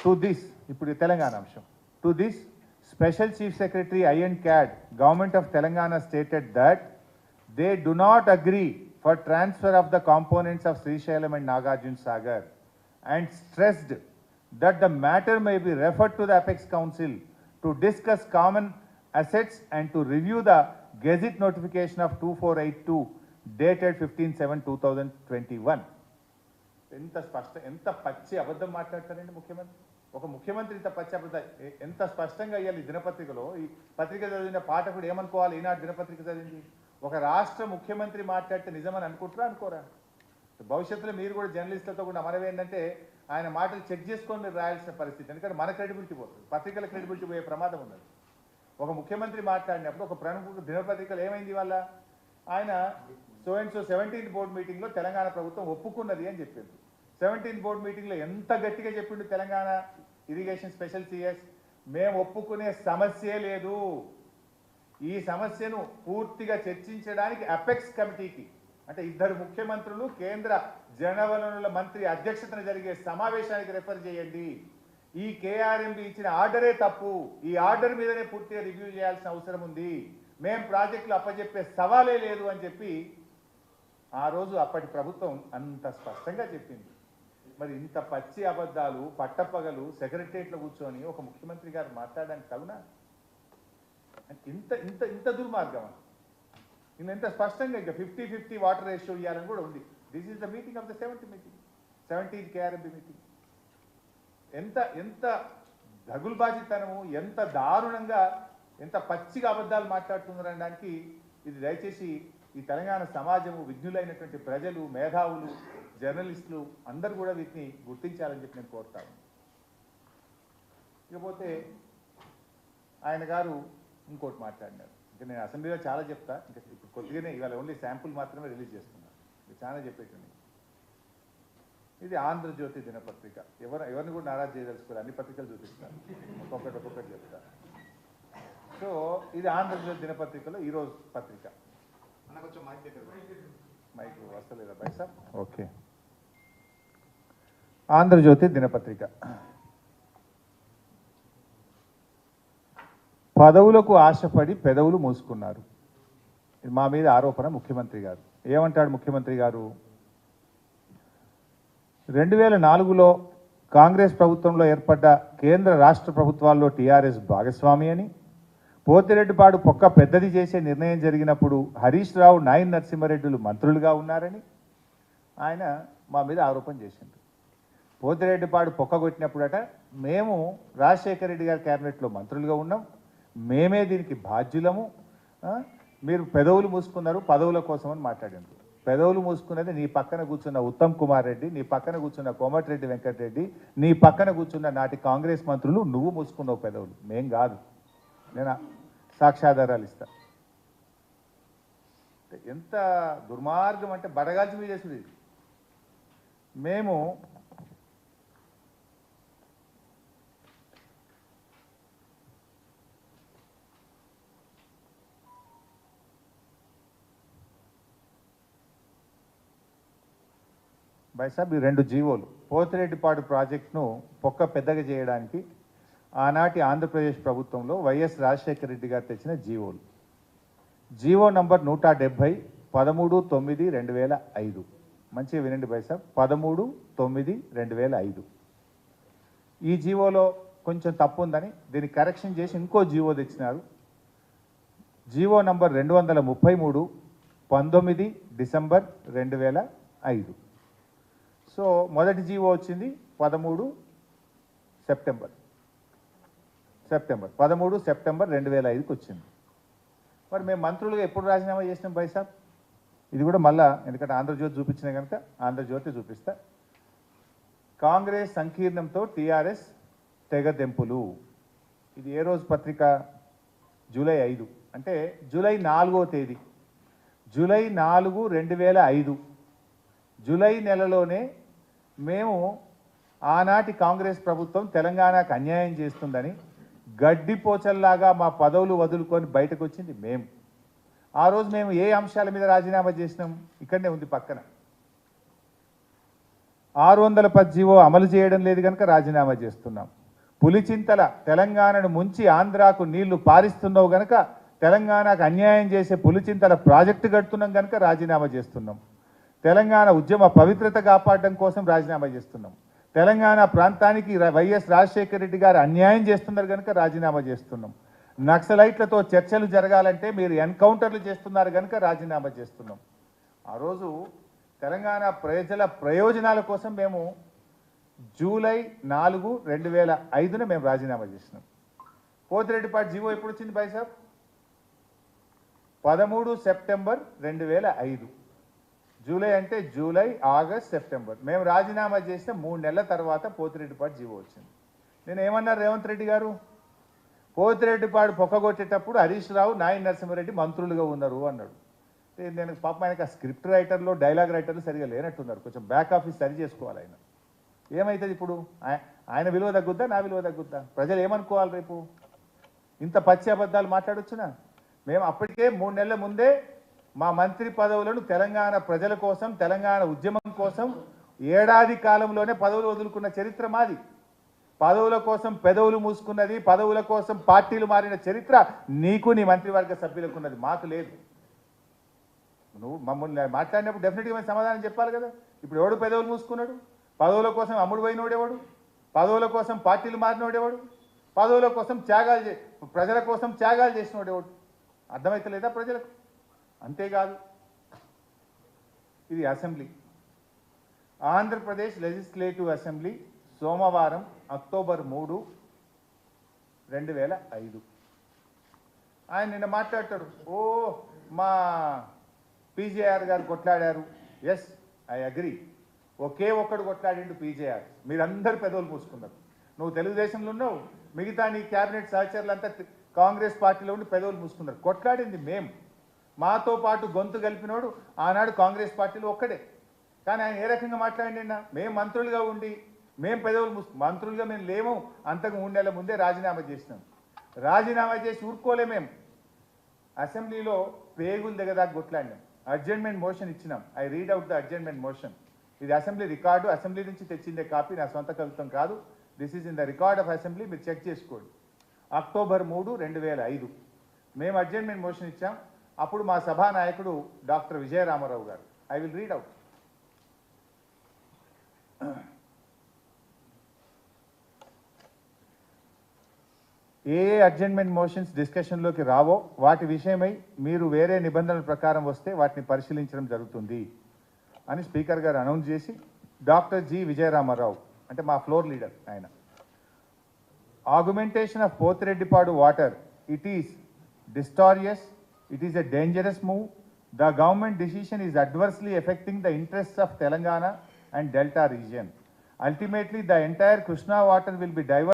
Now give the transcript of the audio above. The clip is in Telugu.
To this, ఇప్పుడు తెలంగాణ అంశం. To this, Special Chief Secretary IN CAD, Government of Telangana stated that they do not agree for transfer of the components of Srisailam and Nagarjuna Sagar and stressed that the matter may be referred to the Apex Council to discuss common assets and to review the Gazette notification of 2482 dated 15/7/2021. ఎంత పచ్చి అబద్ధం మాట్లాడతారండి ముఖ్యమంత్రి. ఒక ముఖ్యమంత్రి ఇంత పచ్చి అబద్ధం ఎంత స్పష్టంగా అయ్యాలి దినపత్రికలో. ఈ పత్రిక చదివిన పాఠకుడు ఏమనుకోవాలి? ఈనాడు దినపత్రిక చదివింది ఒక రాష్ట్ర ముఖ్యమంత్రి మాట్లాడితే నిజమని అనుకుంటారా అనుకోరా? భవిష్యత్తులో మీరు కూడా జర్నలిస్టులతో కూడా మనవి ఏంటంటే ఆయన మాటలు చెక్ చేసుకొని మీరు రాయాల్సిన పరిస్థితి. ఎందుకంటే మన క్రెడిబిలిటీ పోతుంది, పత్రికల క్రెడిబిలిటీ పోయే ప్రమాదం ఉన్నది. ఒక ముఖ్యమంత్రి మాట్లాడినప్పుడు ఒక ప్రముఖ దినపత్రికలు ఏమైంది వాళ్ళ ఆయన సో 17th బోర్డు మీటింగ్లో తెలంగాణ ప్రభుత్వం ఒప్పుకున్నది అని చెప్పింది. 17th బోర్డు మీటింగ్లో ఎంత గట్టిగా చెప్పిండు తెలంగాణ ఇరిగేషన్ స్పెషల్ సిఎస్, మేము ఒప్పుకునే సమస్యే లేదు, ఈ సమస్యను పూర్తిగా చర్చించడానికి అపెక్స్ కమిటీకి అంటే ఇద్దరు ముఖ్యమంత్రులు కేంద్ర జలవనరుల మంత్రి అధ్యక్షతన జరిగే సమావేశానికి రెఫర్ చేయండి, ఈ కేఆర్ఎంబి ఇచ్చిన ఆర్డరే తప్పు, ఈ ఆర్డర్ మీదనే పూర్తిగా రివ్యూ చేయాల్సిన అవసరం ఉంది, మేం ప్రాజెక్టులు అప్పచెప్పే సవాలే లేదు అని చెప్పి ఆ రోజు అప్పటి ప్రభుత్వం అంత స్పష్టంగా చెప్పింది. మరి ఇంత పచ్చి అబద్ధాలు పట్టపగలు సెక్రటరియట్లో కూర్చొని ఒక ముఖ్యమంత్రి గారు మాట్లాడడానికి తగునా? ఇంత ఇంత ఇంత దుర్మార్గం ఇంత స్పష్టంగా ఇంకా 50-50 వాటర్ రేషియో ఇవ్వాలని కూడా ఉంది. This is the meeting of the 17th KRMB meeting. ఎంత దగులుబాజితనము, ఎంత దారుణంగా, ఎంత పచ్చిగా అబద్ధాలు మాట్లాడుతున్నారనడానికి ఇది దయచేసి ఈ తెలంగాణ సమాజము, విజ్ఞులైనటువంటి ప్రజలు, మేధావులు, జర్నలిస్టులు అందరూ కూడా వీటిని గుర్తించాలని చెప్పి నేను కోరుతాను. ఇకపోతే ఆయన గారు ఇంకోటి మాట్లాడినారు. ఇంకా నేను అసెంబ్లీలో చాలా చెప్తా, ఇంకా ఇప్పుడు కొద్దిగానే ఇవాళ ఓన్లీ శాంపుల్ మాత్రమే రిలీజ్ చేస్తున్నాను, చాలా చెప్పేటండి. ఇది ఆంధ్రజ్యోతి దినపత్రిక. ఎవరిని కూడా నారాజ్ చేయదలుచుకోవాలి, అన్ని పత్రికలు చూపిస్తారు, ఒక్కొక్కటి చెప్తారు. సో ఇది ఆంధ్రజ్యోతి దినపత్రికలో ఈరోజు పత్రిక. మైక్ వస్తలేదా బై సార్? ఓకే. ఆంధ్రజ్యోతి దినపత్రిక. పదవులకు ఆశపడి పెదవులు మూసుకున్నారు, ఇది మా మీద ఆరోపణ. ముఖ్యమంత్రి గారు ఏమంటాడు? ముఖ్యమంత్రి గారు 2004లో కాంగ్రెస్ ప్రభుత్వంలో ఏర్పడ్డ కేంద్ర రాష్ట్ర ప్రభుత్వాల్లో టీఆర్ఎస్ భాగస్వామి అని, పోతిరెడ్డిపాడు పొక్క పెద్దది చేసే నిర్ణయం జరిగినప్పుడు హరీష్ రావు, నాయన్ నరసింహారెడ్డిలు మంత్రులుగా ఉన్నారని ఆయన మా మీద ఆరోపణ చేసిండు. పోతిరెడ్డిపాడు పొక్క కొట్టినప్పుడట మేము రాజశేఖర రెడ్డి గారి క్యాబినెట్లో మంత్రులుగా ఉన్నాం, మేమే దీనికి బాధ్యులము, మీరు పెదవులు మూసుకున్నారు పదవుల కోసం అని మాట్లాడారు. పెదవులు మూసుకున్నది నీ పక్కన కూర్చున్న ఉత్తమ్ కుమార్ రెడ్డి, నీ పక్కన కూర్చున్న కోమటిరెడ్డి వెంకటరెడ్డి, నీ పక్కన కూర్చున్న నాటి కాంగ్రెస్ మంత్రులు, నువ్వు మూసుకున్నావు పెదవులు, మేం కాదు. నేను సాక్ష్యాధారాలు ఇస్తా. ఎంత దుర్మార్గం అంటే బడగాల్చి మీద చేసుడు. మేము బైసాబ్ ఈ 2 జీవోలు పోతిరెడ్డిపాడు ప్రాజెక్టును పొక్క పెద్దగా చేయడానికి ఆనాటి ఆంధ్రప్రదేశ్ ప్రభుత్వంలో వైఎస్ రాజశేఖర రెడ్డి గారు తెచ్చిన జీవోలు. GO number 170 13/9/2005. మంచిగా వినండి బైసాబ్, 13/9/2005. ఈ జీవోలో కొంచెం తప్పు ఉందని దీన్ని కరెక్షన్ చేసి ఇంకో జీవో తెచ్చినారు. GO number 233 19 December 2005. సో మొదటి జీవో వచ్చింది 13 సెప్టెంబర్ 2005కి వచ్చింది. మరి మేము మంత్రులుగా ఎప్పుడు రాజీనామా చేసినాం బైసాబ్? ఇది కూడా మళ్ళా, ఎందుకంటే ఆంధ్రజ్యోతి చూపించిన కనుక ఆంధ్రజ్యోతి చూపిస్తా. కాంగ్రెస్ సంకీర్ణంతో టీఆర్ఎస్ తెగదెంపులు. ఇది ఏ రోజు పత్రిక? జూలై 5, అంటే జూలై 4వ తేదీ, జూలై 4, 2005. జూలై నెలలోనే మేము ఆనాటి కాంగ్రెస్ ప్రభుత్వం తెలంగాణకు అన్యాయం చేస్తుందని గడ్డిపోచల్లాగా మా పదవులు వదులుకొని బయటకు వచ్చింది మేము. ఆ రోజు మేము ఏ అంశాల మీద రాజీనామా చేసినాం? ఇక్కడనే ఉంది పక్కన. 610 జీవో అమలు చేయడం లేదు కనుక రాజీనామా చేస్తున్నాం. పులిచింతల తెలంగాణను ముంచి ఆంధ్రాకు నీళ్లు పారిస్తున్నావు గనక తెలంగాణకు అన్యాయం చేసే పులిచింతల ప్రాజెక్టు కడుతున్నాం కనుక రాజీనామా చేస్తున్నాం. తెలంగాణ ఉద్యమ పవిత్రత కాపాడడం కోసం రాజీనామా చేస్తున్నాం. తెలంగాణ ప్రాంతానికి వైఎస్ రాజశేఖర రెడ్డి గారు అన్యాయం చేస్తున్నారు కనుక రాజీనామా చేస్తున్నాం. నక్సలైట్లతో చర్చలు జరగాలంటే మీరు ఎన్కౌంటర్లు చేస్తున్నారు కనుక రాజీనామా చేస్తున్నాం. ఆ రోజు తెలంగాణ ప్రజల ప్రయోజనాల కోసం మేము జూలై 4, 2005 మేము రాజీనామా చేసినాం. పోతిరెడ్డిపాటి జీవో ఎప్పుడు వచ్చింది భాయ్ సాబ్? 13 సెప్టెంబర్ 2005. జూలై అంటే జూలై, ఆగస్ట్, సెప్టెంబర్. మేము రాజీనామా చేసిన 3 నెలల తర్వాత పోతిరెడ్డిపాటి జీవో వచ్చింది. నేను ఏమన్నారు రేవంత్ రెడ్డి గారు? పోతిరెడ్డిపాడు పొక్కగొట్టేటప్పుడు హరీష్ రావు, నాయన నరసింహారెడ్డి మంత్రులుగా ఉన్నారు అన్నాడు. నేను పాపం ఆయనకు ఆ స్క్రిప్ట్ రైటర్లో డైలాగ్ రైటర్లు సరిగా లేనట్టున్నారు. కొంచెం బ్యాక్ ఆఫీస్ సరి చేసుకోవాలి ఆయన. ఏమవుతుంది ఇప్పుడు? ఆయన విలువ తగ్గుద్దా, నా విలువ తగ్గుద్దా? ప్రజలు ఏమనుకోవాలి రేపు? ఇంత పచ్చి అబద్ధాలు మాట్లాడొచ్చునా? మేము అప్పటికే 3 నెలల ముందే మా మంత్రి పదవులను తెలంగాణ ప్రజల కోసం, తెలంగాణ ఉద్యమం కోసం ఏడాది కాలంలోనే పదవులు వదులుకున్న చరిత్ర మాది. పదవుల కోసం పెదవులు మూసుకున్నది, పదవుల కోసం పార్టీలు మారిన చరిత్ర నీకు, నీ మంత్రివర్గ సభ్యులకు ఉన్నది, మాకు లేదు. నువ్వు మమ్మల్ని మాట్లాడినప్పుడు డెఫినెట్గా మేము సమాధానం చెప్పాలి కదా. ఇప్పుడు ఎవడు పెదవులు మూసుకున్నాడు? పదవుల కోసం అమ్ముడు పోయినోడేవాడు? పదవుల కోసం పార్టీలు మారినోడేవాడు? పదవుల కోసం త్యాగాలు ప్రజల కోసం త్యాగాలు చేసినోడేవాడు? అర్థమవుతలేదా ప్రజలకు? అంతేకాదు, ఇది అసెంబ్లీ, ఆంధ్రప్రదేశ్ లెజిస్లేటివ్ అసెంబ్లీ సోమవారం అక్టోబర్ 3, 2005. ఆయన నిన్న మాట్లాడతాడు, ఓ మా పీజేఆర్ గారు కొట్లాడారు. Yes, I agree. ఒకే ఒక్కడు కొట్లాడిండు పీజేఆర్. మీరందరూ పెదవులు మూసుకున్నారు. నువ్వు తెలుగుదేశంలో ఉన్నావు, మిగతా నీ క్యాబినెట్ సహచరులంతా కాంగ్రెస్ పార్టీలో ఉండి పెదవులు మూసుకున్నారు. కొట్లాడింది మేము. మాతో పాటు గొంతు కలిపినోడు ఆనాడు కాంగ్రెస్ పార్టీలో ఒక్కడే. కానీ ఆయన ఏ రకంగా మాట్లాడినా మేము మంత్రులుగా ఉండి మేము పెదవులు మంత్రులుగా మేము లేము. అంతకు 3 నెలల ముందే రాజీనామా చేసినాం. రాజీనామా చేసి ఊరుకోలే మేము. అసెంబ్లీలో పేగులు దిగదాకా కొట్లాడినాం. అడ్జర్న్మెంట్ మోషన్ ఇచ్చినాం. I read out the adjournment motion. ఇది అసెంబ్లీ రికార్డు, అసెంబ్లీ నుంచి తెచ్చిందే కాపీ, నా సొంత కవిత్వం కాదు. This is in the record of assembly, మీరు చెక్ చేసుకోండి. అక్టోబర్ 3, 2005 మేము అడ్జర్న్మెంట్ మోషన్ ఇచ్చాం. అప్పుడు మా సభానాయకుడు డాక్టర్ విజయరామారావు గారు, ఐ విల్ రీడ్ అవుట్. ఏ అడ్జర్న్మెంట్ మోషన్స్ డిస్కషన్లోకి రావో వాటి విషయమై మీరు వేరే నిబంధనల ప్రకారం వస్తే వాటిని పరిశీలించడం జరుగుతుంది అని స్పీకర్ గారు అనౌన్స్ చేసి, డాక్టర్ జి విజయరామారావు అంటే మా ఫ్లోర్ లీడర్ ఆయన, augmentation of Pothireddypadu water, it is disastrous, it is a dangerous move. The government decision is adversely affecting the interests of Telangana and Delta region. Ultimately, the entire Krishna water will be diverted